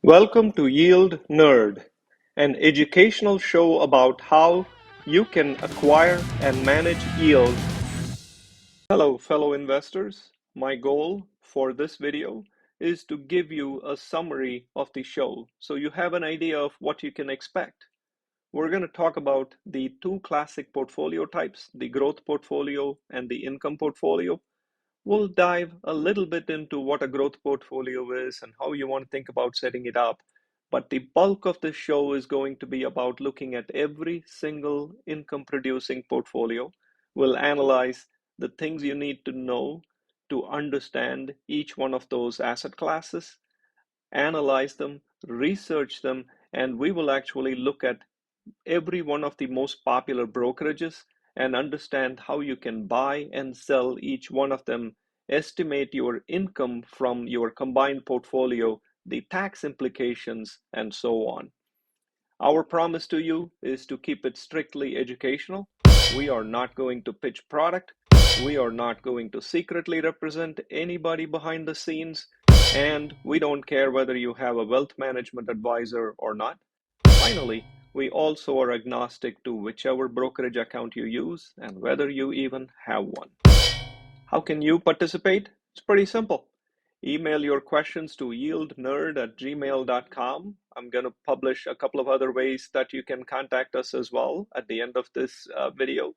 Welcome to Yield Nerd, an educational show about how you can acquire and manage yield. Hello, fellow investors. My goal for this video is to give you a summary of the show so you have an idea of what you can expect. We're going to talk about the two classic portfolio types, the growth portfolio and the income portfolio. We'll dive a little bit into what a growth portfolio is and how you want to think about setting it up. But the bulk of the show is going to be about looking at every single income producing portfolio. We'll analyze the things you need to know to understand each one of those asset classes, analyze them, research them, and we will actually look at every one of the most popular brokerages and understand how you can buy and sell each one of them, estimate your income from your combined portfolio, the tax implications, and so on. Our promise to you is to keep it strictly educational. We are not going to pitch product. We are not going to secretly represent anybody behind the scenes. And we don't care whether you have a wealth management advisor or not. Finally, we also are agnostic to whichever brokerage account you use and whether you even have one. How can you participate? It's pretty simple. Email your questions to yieldnerd@gmail.com. I'm going to publish a couple of other ways that you can contact us as well at the end of this video.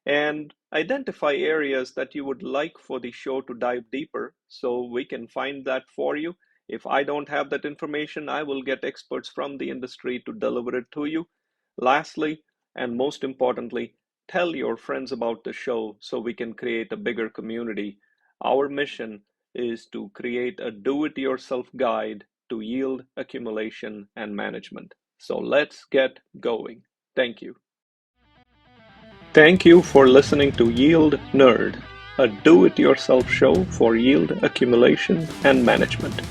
And identify areas that you would like for the show to dive deeper so we can find that for you. If I don't have that information, I will get experts from the industry to deliver it to you. Lastly, and most importantly, tell your friends about the show so we can create a bigger community. Our mission is to create a do-it-yourself guide to yield accumulation and management. So let's get going. Thank you. Thank you for listening to Yield Nerd, a do-it-yourself show for yield accumulation and management.